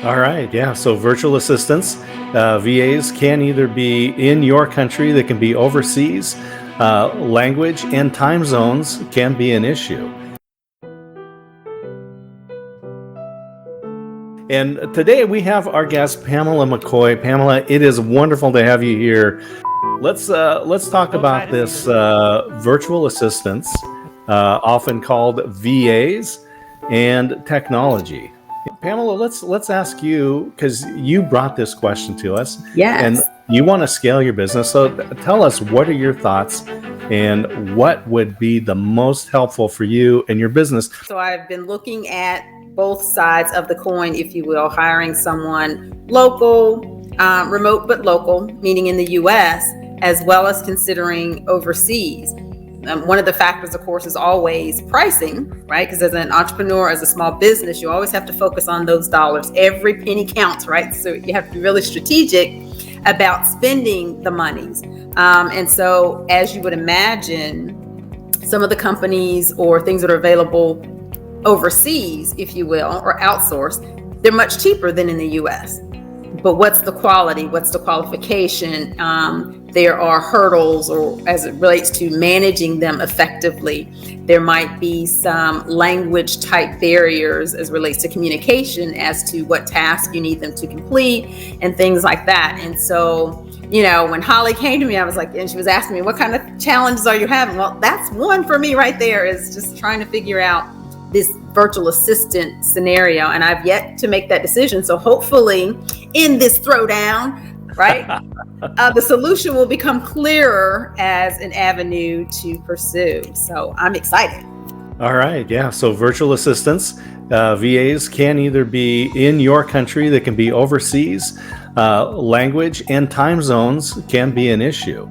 All right, yeah. So virtual assistants, VAs can either be in your country, they can be overseas. Language and time zones can be an issue. And today we have our guest Pamela McCoy. Pamela, it is wonderful to have you here. Let's talk about this virtual assistants, often called VAs, and technology. Pamela, let's ask you, because you brought this question to us, and Yes. you want to scale your business. So tell us, what are your thoughts, and what would be the most helpful for you and your business? So I've been looking at both sides of the coin, if you will, hiring someone local, remote but local, meaning in the US, as well as considering overseas. One of the factors, of course, is always pricing, right? Because as an entrepreneur, as a small business, you always have to focus on those dollars. Every penny counts, right? So you have to be really strategic about spending the monies. And so, as you would imagine, some of the companies or things that are available overseas, if you will, or outsourced, they're much cheaper than in the US. But what's the quality? What's the qualification? There are hurdles, or as it relates to managing them effectively. There might be some language type barriers as it relates to communication as to what task you need them to complete and things like that. And so, when Holly came to me, I was like, and she was asking me, what kind of challenges are you having? Well, that's one for me right there, is just trying to figure out this virtual assistant scenario. And I've yet to make that decision. So hopefully in this throwdown, right, the solution will become clearer as an avenue to pursue. So I'm excited. All right, yeah. So virtual assistants, VAs can either be in your country, they can be overseas. Language and time zones can be an issue.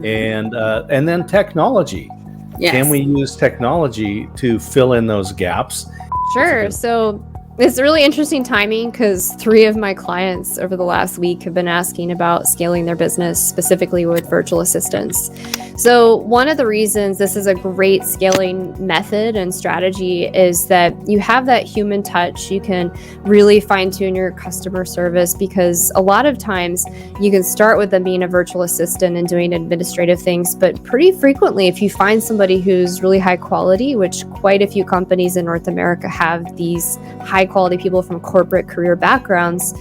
And then technology. Yes. Can we use technology to fill in those gaps? Sure. So it's really interesting timing, because 3 of my clients over the last week have been asking about scaling their business, specifically with virtual assistants. So one of the reasons this is a great scaling method and strategy is that you have that human touch. You can really fine tune your customer service, because a lot of times you can start with them being a virtual assistant and doing administrative things, but pretty frequently, if you find somebody who's really high quality, which quite a few companies in North America have these high quality people from corporate career backgrounds,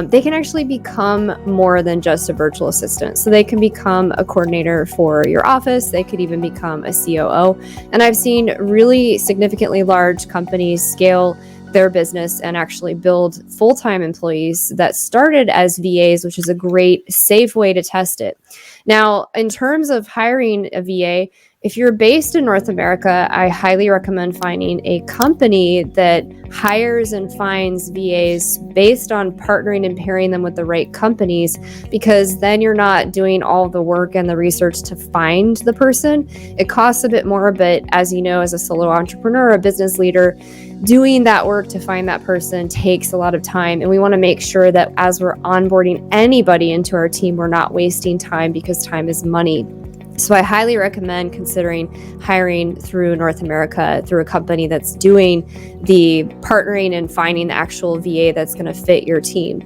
they can actually become more than just a virtual assistant. So they can become a coordinator for your office. They could even become a COO. And I've seen really significantly large companies scale their business and actually build full-time employees that started as VAs, which is a great, safe way to test it. Now, in terms of hiring a VA, if you're based in North America, I highly recommend finding a company that hires and finds VAs based on partnering and pairing them with the right companies, because then you're not doing all the work and the research to find the person. It costs a bit more, but as you know, as a solo entrepreneur, a business leader, doing that work to find that person takes a lot of time. And we want to make sure that as we're onboarding anybody into our team, we're not wasting time, because time is money. So I highly recommend considering hiring through North America, through a company that's doing the partnering and finding the actual VA that's going to fit your team.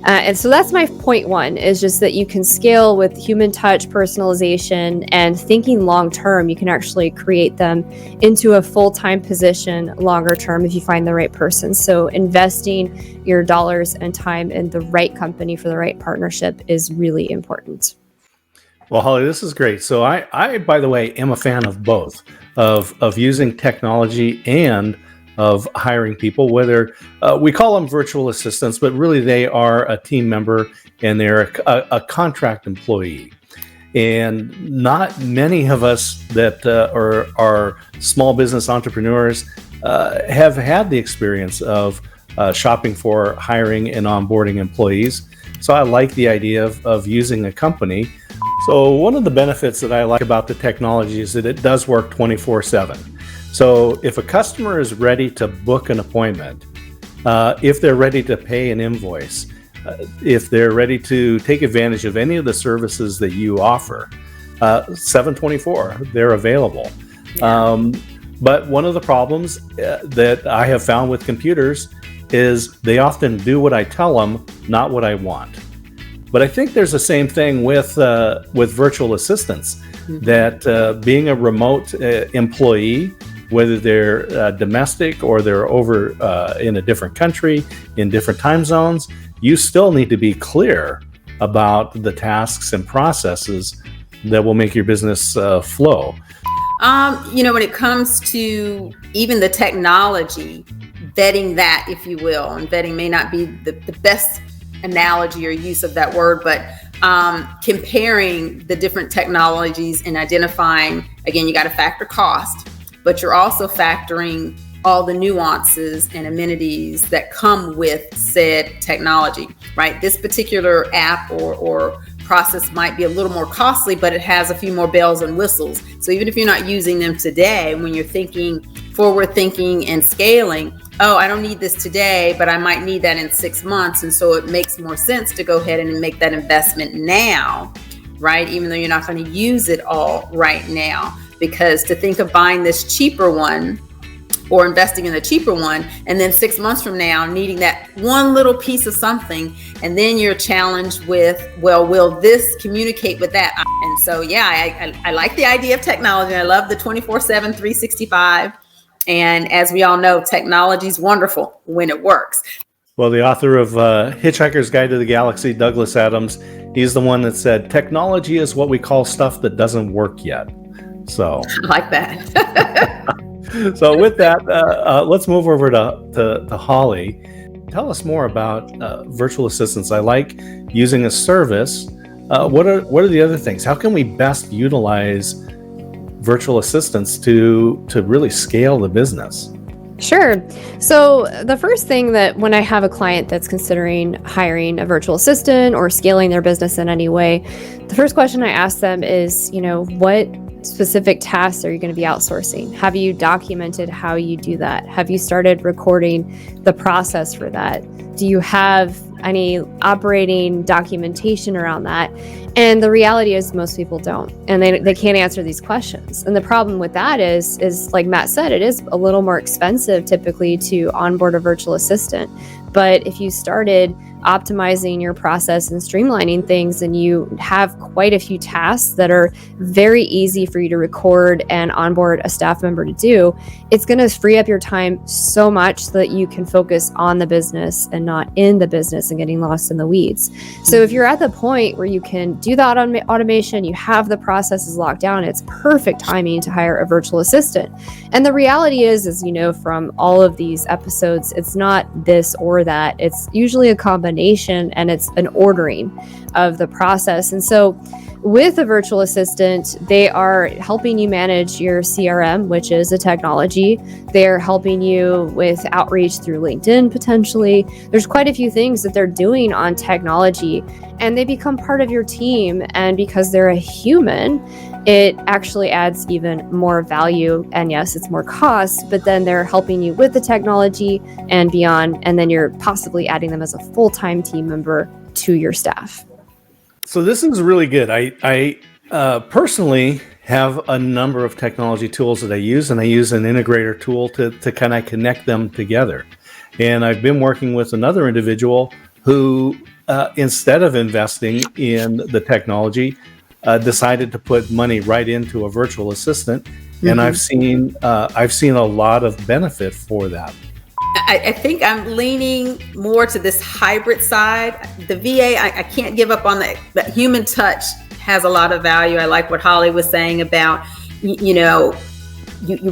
And so that's my point one, is just that you can scale with human touch, personalization, and thinking long term. You can actually create them into a full-time position longer term if you find the right person. So investing your dollars and time in the right company for the right partnership is really important. Well, Holly, this is great. So I, by the way, am a fan of both, of using technology and of hiring people, whether we call them virtual assistants, but really they are a team member and they're a contract employee. And not many of us that are small business entrepreneurs have had the experience of shopping for hiring and onboarding employees. So I like the idea of using a company. So one of the benefits that I like about the technology is that it does work 24/7. So if a customer is ready to book an appointment, if they're ready to pay an invoice, if they're ready to take advantage of any of the services that you offer, 7/24, they're available. Yeah. But one of the problems that I have found with computers is they often do what I tell them, not what I want. But I think there's the same thing with virtual assistants, that being a remote employee, whether they're domestic or they're over in a different country, in different time zones, you still need to be clear about the tasks and processes that will make your business flow. When it comes to even the technology, vetting that, if you will, and vetting may not be the best analogy or use of that word, but comparing the different technologies and identifying, again, you got to factor cost, but you're also factoring all the nuances and amenities that come with said technology, right? This particular app or process might be a little more costly, but it has a few more bells and whistles. So even if you're not using them today, when you're thinking forward thinking and scaling, oh, I don't need this today, but I might need that in 6 months. And so it makes more sense to go ahead and make that investment now, right? Even though you're not going to use it all right now, because to think of buying this cheaper one or investing in a cheaper one, and then 6 months from now needing that one little piece of something, and then you're challenged with, well, will this communicate with that? And so, yeah, I like the idea of technology. I love the 24/7, 365. And as we all know, technology is wonderful when it works. Well, the author of Hitchhiker's Guide to the Galaxy, Douglas Adams, he's the one that said, technology is what we call stuff that doesn't work yet. So I like that. So with that, let's move over to Holly. Tell us more about virtual assistants. I like using a service. What are the other things? How can we best utilize virtual assistants to really scale the business? Sure. So the first thing that when I have a client that's considering hiring a virtual assistant or scaling their business in any way, the first question I ask them is, what specific tasks are you going to be outsourcing? Have you documented how you do that? Have you started recording the process for that? Do you have any operating documentation around that? And the reality is most people don't, and they can't answer these questions. And the problem with that is like Matt said, it is a little more expensive typically to onboard a virtual assistant. But if you started optimizing your process and streamlining things, and you have quite a few tasks that are very easy for you to record and onboard a staff member to do, it's going to free up your time so much so that you can focus on the business and not in the business and getting lost in the weeds. So if you're at the point where you can do that automation, you have the processes locked down, it's perfect timing to hire a virtual assistant. And the reality is from all of these episodes, it's not this or that. It's usually a combination, and it's an ordering of the process. And so with a virtual assistant, they are helping you manage your CRM, which is a technology. They're helping you with outreach through LinkedIn, potentially. There's quite a few things that they're doing on technology, and they become part of your team. And because they're a human, it actually adds even more value. And yes, it's more cost, but then they're helping you with the technology and beyond. And then you're possibly adding them as a full-time team member to your staff. So this is really good. I personally have a number of technology tools that I use, and I use an integrator tool to kind of connect them together. And I've been working with another individual who, instead of investing in the technology, decided to put money right into a virtual assistant, and I've seen a lot of benefit for that. I think I'm leaning more to this hybrid side. The VA, I can't give up on that. That human touch has a lot of value. I like what Holly was saying about, you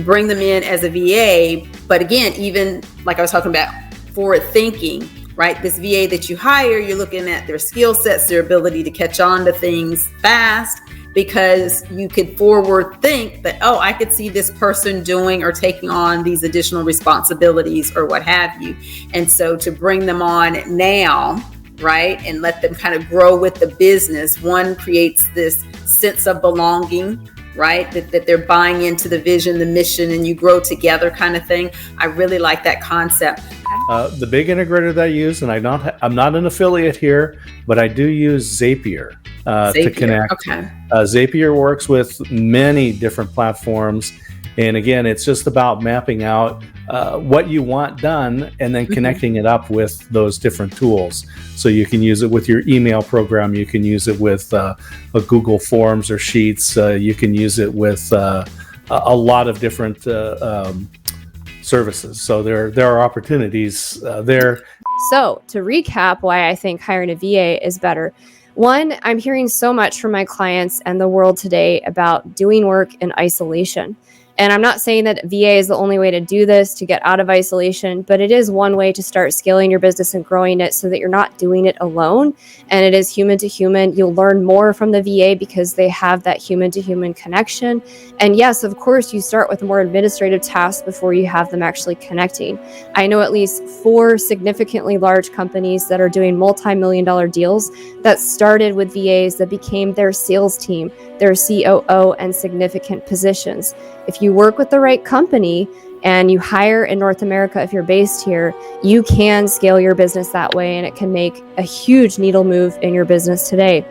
bring them in as a VA, but again, even like I was talking about forward thinking, right? This VA that you hire, you're looking at their skill sets, their ability to catch on to things fast, because you could forward think that, oh, I could see this person doing or taking on these additional responsibilities or what have you. And so to bring them on now, right, and let them kind of grow with the business, one creates this sense of belonging, right? That they're buying into the vision, the mission, and you grow together kind of thing. I really like that concept. The big integrator that I use, and I'm not an affiliate here, but I do use Zapier, to connect. Okay. Zapier works with many different platforms. And again, it's just about mapping out what you want done, and then connecting it up with those different tools. So you can use it with your email program. You can use it with a Google Forms or Sheets. You can use it with a lot of different services. So there are opportunities there. So to recap why I think hiring a VA is better. One, I'm hearing so much from my clients and the world today about doing work in isolation. And I'm not saying that VA is the only way to do this to get out of isolation, but it is one way to start scaling your business and growing it so that you're not doing it alone. And it is human to human. You'll learn more from the VA because they have that human to human connection. And yes, of course, you start with more administrative tasks before you have them actually connecting. I know at least 4 significantly large companies that are doing multi-million-dollar deals that started with VAs that became their sales team, their COO, and significant positions. If you work with the right company and you hire in North America, if you're based here, you can scale your business that way, and it can make a huge needle move in your business today.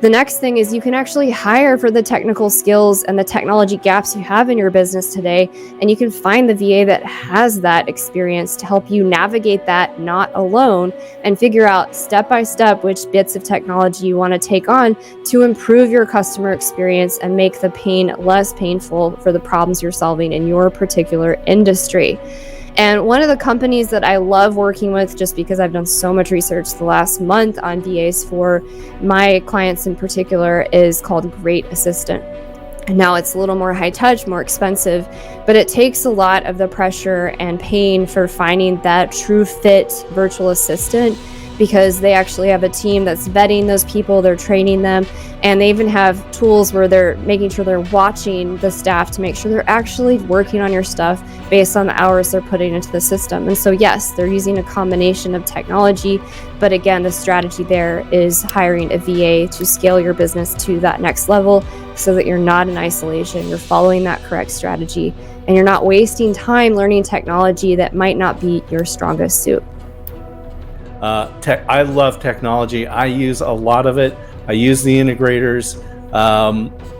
The next thing is you can actually hire for the technical skills and the technology gaps you have in your business today, and you can find the VA that has that experience to help you navigate that not alone and figure out step by step which bits of technology you want to take on to improve your customer experience and make the pain less painful for the problems you're solving in your particular industry. And one of the companies that I love working with, just because I've done so much research the last month on VAs for my clients in particular, is called Great Assistant. And now it's a little more high touch, more expensive, but it takes a lot of the pressure and pain for finding that true fit virtual assistant, because they actually have a team that's vetting those people, they're training them, and they even have tools where they're making sure they're watching the staff to make sure they're actually working on your stuff based on the hours they're putting into the system. And so yes, they're using a combination of technology, but again, the strategy there is hiring a VA to scale your business to that next level so that you're not in isolation, you're following that correct strategy, and you're not wasting time learning technology that might not be your strongest suit. I love technology. I use a lot of it. I use the integrators,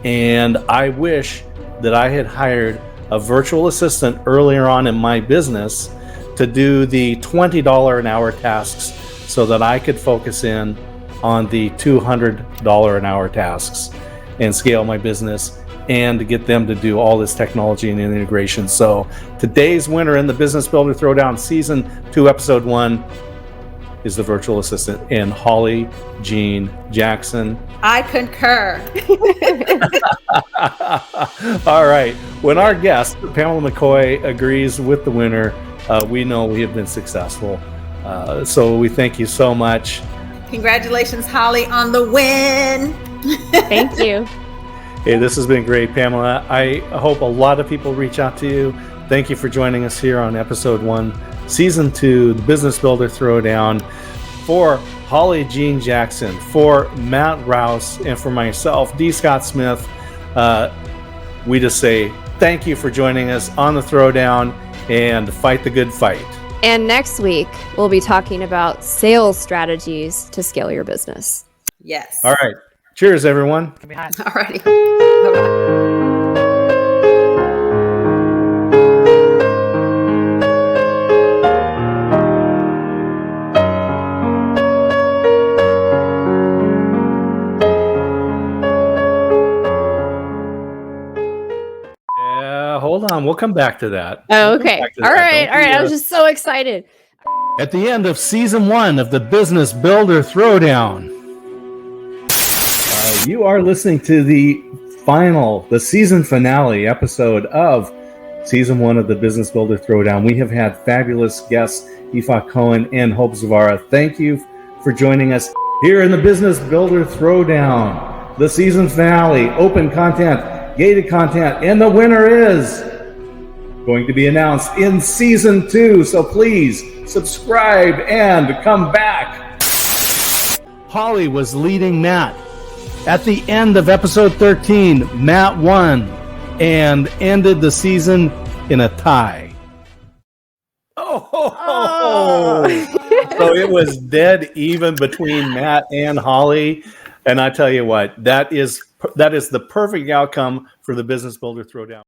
and I wish that I had hired a virtual assistant earlier on in my business to do the $20 an hour tasks so that I could focus in on the $200 an hour tasks and scale my business and to get them to do all this technology and integration. So today's winner in the Business Builder Throwdown Season 2, Episode 1 is the virtual assistant, and Holly Jean Jackson. I concur. All right. When our guest, Pamela McCoy, agrees with the winner, we know we have been successful. So we thank you so much. Congratulations, Holly, on the win. Thank you. Hey, this has been great, Pamela. I hope a lot of people reach out to you. Thank you for joining us here on Episode 1, Season 2, the Business Builder Throwdown. For Holly Jean Jackson, for Matt Rouse, and for myself, D. Scott Smith, we just say thank you for joining us on the Throwdown, and fight the good fight. And next week, we'll be talking about sales strategies to scale your business. Yes. All right. Cheers, everyone. All righty. Bye-bye. Hold on, we'll come back to that. Oh, okay. All right. I was just so excited. At the end of Season 1 of the Business Builder Throwdown, you are listening to the season finale episode of Season 1 of the Business Builder Throwdown. We have had fabulous guests, Aoife Cohen and Hope Zavara. Thank you for joining us here in the Business Builder Throwdown, the season finale, open content, gated content, and the winner is going to be announced in Season 2, so please subscribe and come back. Holly was leading Matt. At the end of episode 13, Matt won and ended the season in a tie. Oh. So it was dead even between Matt and Holly. And I tell you what, that is the perfect outcome for the Business Builder Throwdown.